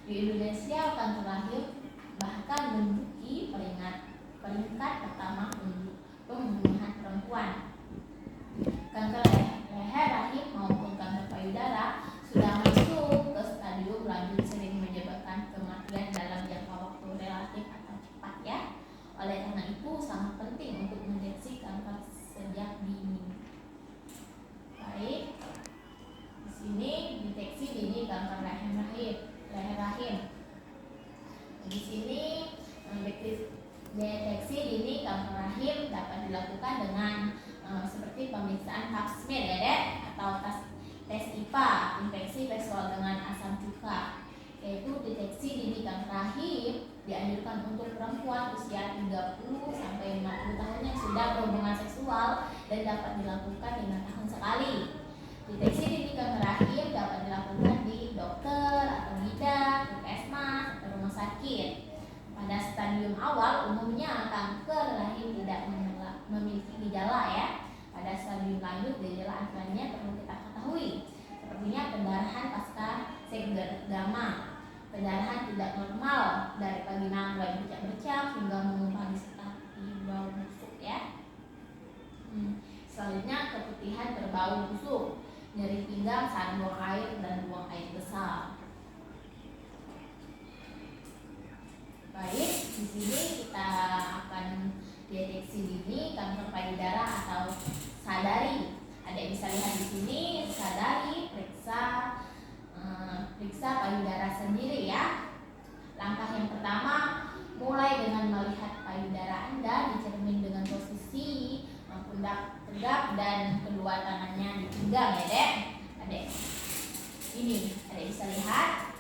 Di Indonesia kanker rahim bahkan menduduki peringkat pertama pembunuhan perempuan. Kanker leher rahim maupun kanker payudara sudah masuk ke stadium lanjut, sering menyebabkan kematian dalam jangka waktu relatif atau cepat ya. Oleh karena itu sangat penting untuk mendeteksi kanker sejak dini. Baik, di sini deteksi dini kanker leher rahim. Di sini deteksi dini kanker rahim dapat dilakukan dengan seperti pemeriksaan pap smear ya dek, atau tes IPA, infeksi seksual dengan asam cuka. Yaitu deteksi dini kanker rahim dianjurkan untuk perempuan usia 30 sampai 50 tahun yang sudah berhubungan seksual dan dapat dilakukan 5 tahun sekali. Deteksi dini kanker rahim dapat dilakukan di dokter atau bidan, puskesmas atau rumah sakit. Pada stadium awal umumnya kanker rahim tidak memiliki gejala ya. Pada stadium lanjut gejala antaranya perlu kita ketahui, sepertinya pendarahan pasca seksderma, pendarahan tidak normal dari pagi mulai bercak-bercak hingga mengumpal seperti bau busuk ya. Selanjutnya keputihan berbau busuk, nyeri pinggang saat buang air dan buang air besar. Baik, di sini kita akan deteksi dini kanker payudara atau sadari. Adik bisa lihat di sini sadari, periksa payudara sendiri ya. Langkah yang pertama, mulai dengan melihat payudara Anda dicermin dengan posisi pundak tegak dan kedua tangannya di pinggang ya dek. Adik bisa lihat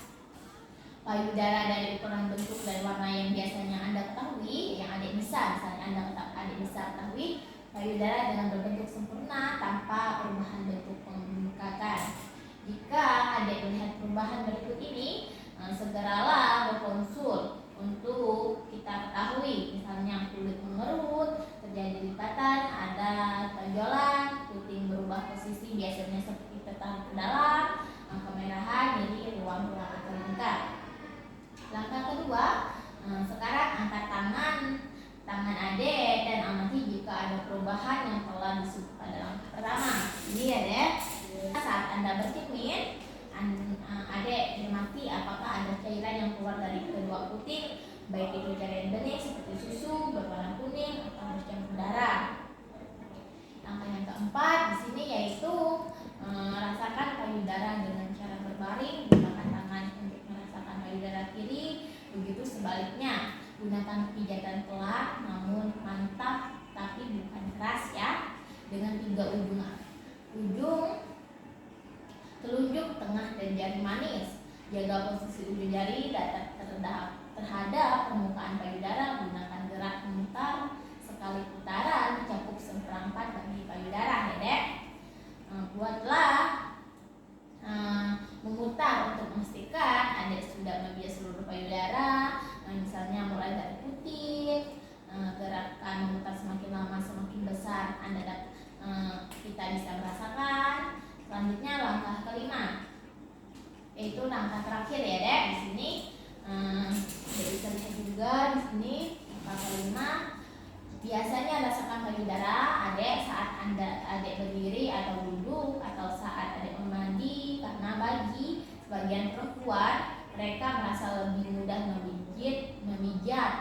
payudara dari ukuran bentuk dan warna yang biasanya Anda ketahui, yang adik bisa ketahui payudara dengan berbentuk sempurna tanpa perubahan bentuk pembengkakan. Jika adik melihat perubahan berikut ini, segeralah berkonsul untuk kita ketahui, misalnya kulit mengerut, terjadi lipatan, ada tonjolan, puting berubah posisi biasanya seperti tertarik ke dalam, kemerahan, jadi ruang-ruang akan lengkap. Langkah kedua, sekarang angkat tangan adik dan amati jika ada perubahan yang telah disebut pada langkah pertama. Ini ya dek, saat Anda bercermin, adik cermati apakah ada cairan yang keluar dari kedua puting, baik itu cairan bening seperti susu berwarna kuning atau bercampur darah. Langkah yang keempat di sini yaitu rasakan payudara dengan cara berbaring, gunakan tangan untuk merasakan payudara kiri, begitu sebaliknya. Gunakan pijatan pelan namun mantap tapi bukan keras ya, dengan 3 ujung telunjuk, tengah dan jari manis. Jaga posisi ujung jari datar terhadap permukaan payudara, gunakan gerak memutar sekali putaran mencakup seperempat bagi payudara ya dek. Buatlah memutar untuk memastikan Anda sudah membias seluruh payudara, misalnya mulai dari puting, gerakan memutar semakin lama semakin besar kita bisa merasakan. Selanjutnya langkah kelima, yaitu langkah terakhir ya dek. Di sini bisa lihat juga di sini langkah kelima. Biasanya rasakan payudara adik saat adik berdiri atau duduk atau saat adik mandi, karena bagi sebagian perempuan mereka merasa lebih mudah memijat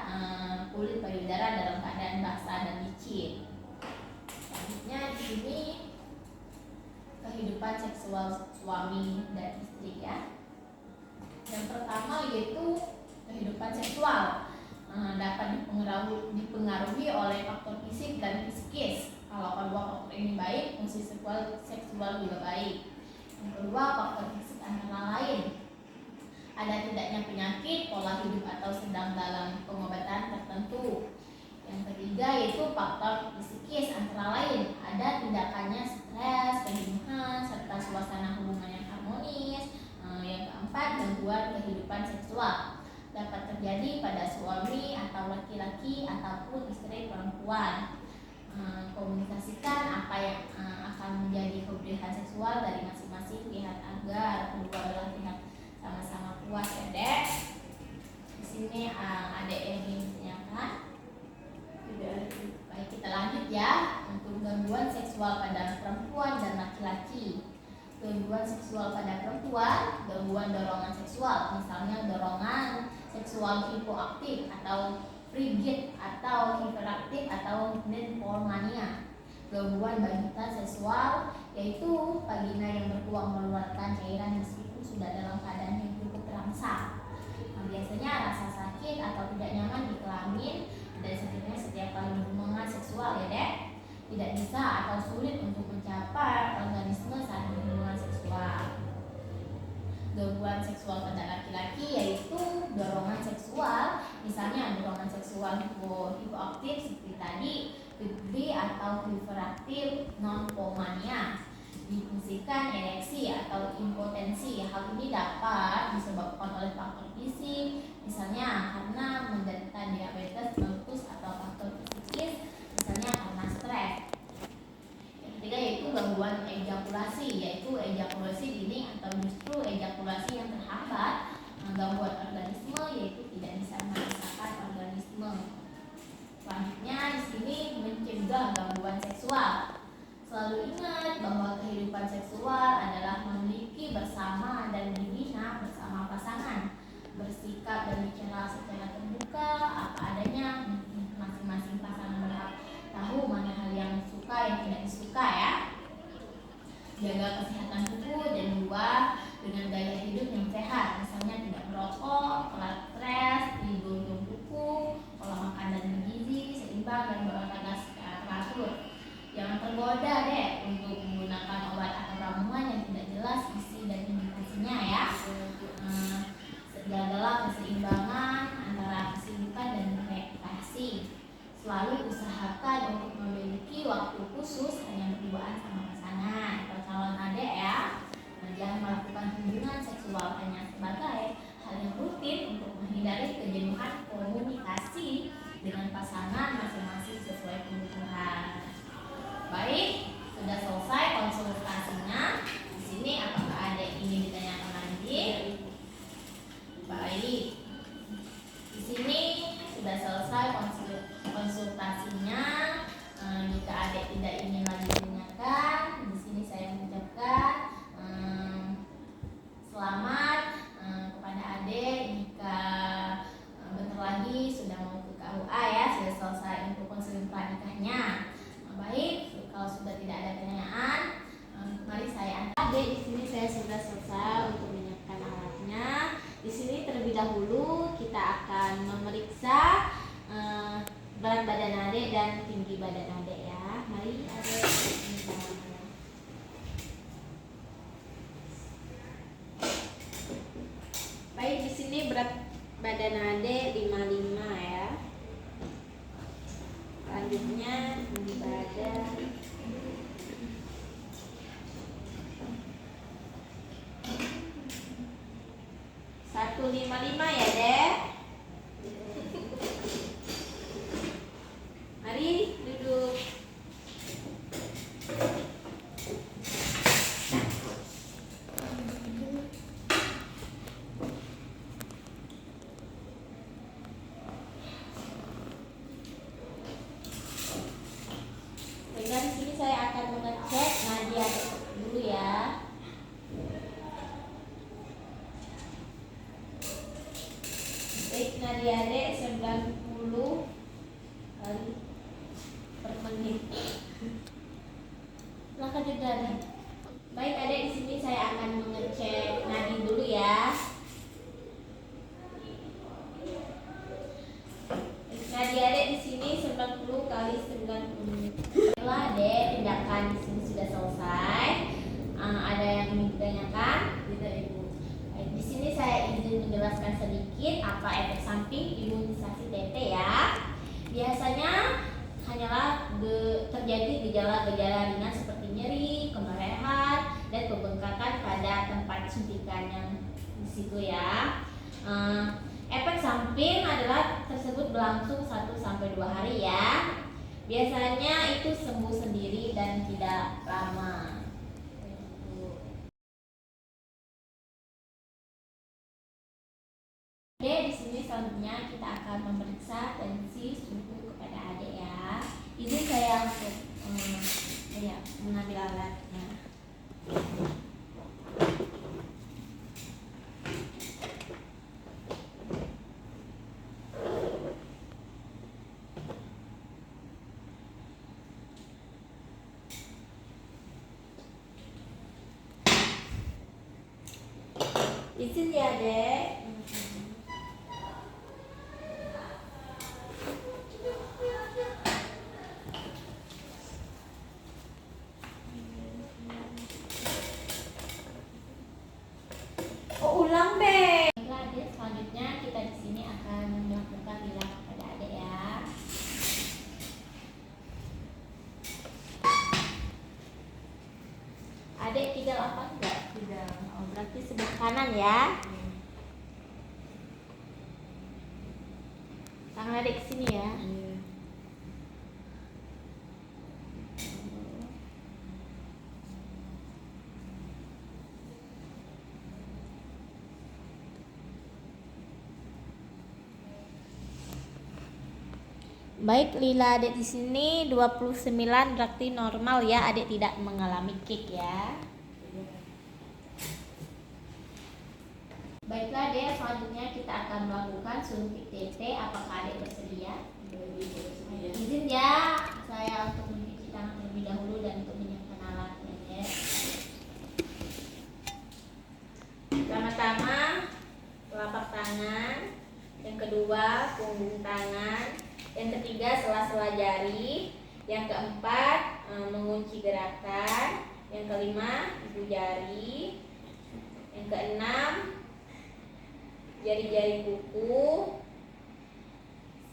kulit payudara dalam keadaan basah dan licin. Selanjutnya di sini kehidupan seksual suami dan istri ya. Yang pertama yaitu seksual dapat dipengaruhi oleh faktor fisik dan psikis. Kalau kedua faktor ini baik, fungsi seksual juga baik. Yang kedua, faktor fisik antara lain ada tidaknya penyakit, pola hidup atau sedang dalam pengobatan tertentu. Yang ketiga yaitu faktor psikis antara lain ada tindakannya stres, kejenuhan, serta suasana hubungan yang harmonis. Yang keempat, gangguan kehidupan seksual dapat terjadi pada suami atau laki-laki ataupun istri perempuan. Komunikasikan apa yang akan menjadi kebutuhan seksual dari masing-masing pihak agar kedua belah pihak sama-sama puas ya dek. Di sini adek yang ingin ditanyakan. Baik, kita lanjut ya. Untuk gangguan seksual pada perempuan dan laki-laki. Gangguan seksual pada perempuan, gangguan dorongan seksual, misalnya dorongan seksual hipoaktif atau frigid atau hiperaktif atau nymphomania. Gangguan balita seksual yaitu vagina yang berpeluang mengeluarkan cairan meskipun sudah dalam keadaan yang cukup terangsang. Biasanya rasa sakit atau tidak nyaman di kelamin dan sakitnya setiap kali berhubungan seksual ya dek. Tidak bisa atau sulit untuk mencapai organisme saat berhubungan seksual. Gangguan seksual pada laki-laki yaitu dorongan seksual, misalnya dorongan seksual hipoaktif seperti tadi, FIV atau hiperaktif nymphomania. Difungsikan ereksi atau impotensi. Hal ini dapat disebabkan oleh faktor fisik, misalnya karena menderita diabetes mellitus atau faktor psikis, misalnya karena stres. Yang ketiga yaitu gangguan ejakulasi, yaitu ejakulasi dini atau justru ejakulasi yang terhambat. Gangguan organisme yaitu tidak bisa merasakan organisme. Selanjutnya di sini mencegah gangguan seksual. Selalu ingat bahwa kehidupan seksual adalah memiliki bersama dan dibina bersama pasangan. Bersikap dan bicara secara terbuka apa adanya, masing-masing pasangan berhak tahu mana hal yang suka yang tidak disuka ya. Jaga kesehatan tubuh dan jiwa dengan gaya hidup yang sehat, misalnya tidak merokok, stres, tidur yang cukup, pola makan dan bergizi seimbang dan berolahraga secara teratur. Jangan tergoda deh untuk menggunakan obat atau ramuan yang tidak jelas isi dan indikasinya ya. Jagalah keseimbangan antara kesibukan dan rekreasi. Selalu usahakan untuk memiliki waktu khusus hanya berduaan sama pasangan atau calon adik ya. Jangan melakukan hubungan seksual hanya sebagai hal yang rutin untuk menghindari kejenuhan komunikasi dengan pasangan masing-masing sesuai kebutuhan. Baik, sudah selesai konsultasinya. Di sini apakah ada yang ingin ditanyakan lagi? Baik. Di sini sudah selesai konsultasinya. Jika adik tidak ingin lagi ditanyakan, di sini saya mengucapkan selamat kepada adik jika bentar lagi sudah mau ke KUA ya, sudah selesai untuk konseling pranikahnya. Baik, kalau sudah tidak ada pertanyaan, mari saya antar. Adik, di sini saya sudah selesai untuk menyiapkan alatnya. Di sini terlebih dahulu kita akan memeriksa berat badan adik dan tinggi badan adik ya. Mari adik ini tangannya. Baik, di sini berat badan adik 55 ya. Selanjutnya tinggi badan 155 ya dek. Mari duduk. Sehingga di sini saya akan mengecek Nadia dulu ya. Baik, Nadia dek 90 kali per menit. Langkah juga nih. Baik adik, di sini saya akan mengecek nadi dulu ya. apa efek samping imunisasi TT ya. Biasanya hanyalah terjadi gejala-gejala ringan seperti nyeri, kemerahan, dan pembengkakan pada tempat suntikan yang di situ ya. Efek samping adalah tersebut berlangsung 1-2 hari ya. Biasanya itu sembuh sendiri dan tidak lama. Di sini selanjutnya kita akan memeriksa tensi suhu kepada adik ya. Izin saya untuk mengambil alatnya. Izin ya dek. Ulang deh. Baiklah adik, selanjutnya kita di sini akan melakukan lila kepada adik ya. Adik 38 enggak? Tidak. Oh, berarti sebelah kanan ya. Tangan adik ke sini ya. Iya. Baik, lila adik di sini 29 berarti normal ya, adik tidak mengalami kick ya. Baiklah adik, selanjutnya kita akan melakukan suntik TT. Apakah adik bersedia? Izin ya, saya untuk mencuci tangan terlebih dahulu dan untuk menyiapkan alatnya ya. Pertama-tama telapak tangan, yang kedua punggung tangan, yang ketiga sela-sela jari, yang keempat mengunci gerakan, yang kelima ibu jari, yang keenam jari-jari kuku,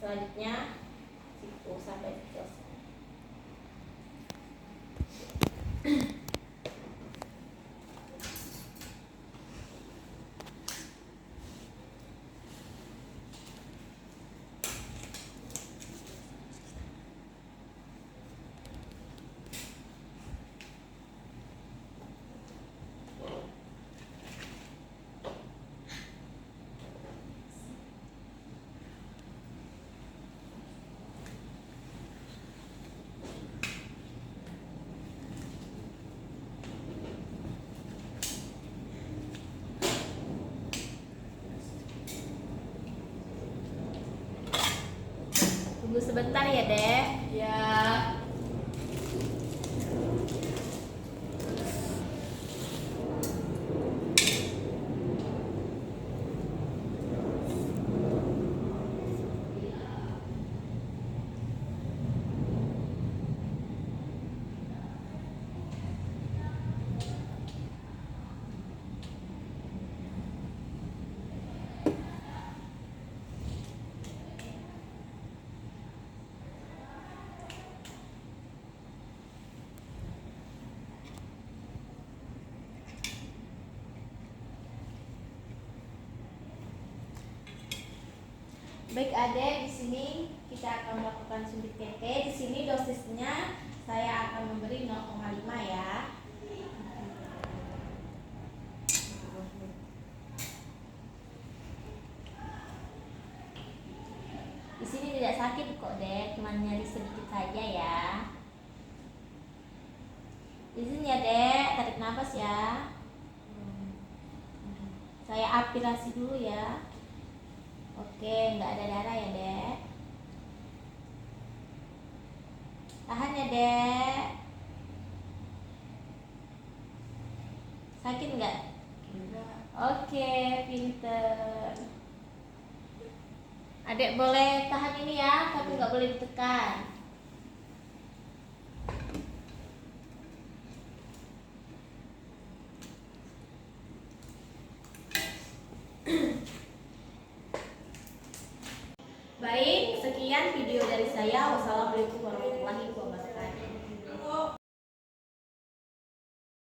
selanjutnya siku sampai selesai. Tunggu sebentar ya dek. Ya. Baik adek, di sini kita akan melakukan suntik TT. Di sini dosisnya saya akan memberi 0,5 ya. Di sini tidak sakit kok dek, cuma nyeri sedikit saja ya. Izin ya dek, tarik nafas ya. Saya aspirasi dulu ya. Oke, nggak ada darah ya dek. Tahan ya dek. Sakit nggak? Enggak. Oke, pinter. Adek boleh tahan ini ya, tapi nggak boleh ditekan. video dari saya. Wassalamualaikum warahmatullahi wabarakatuh.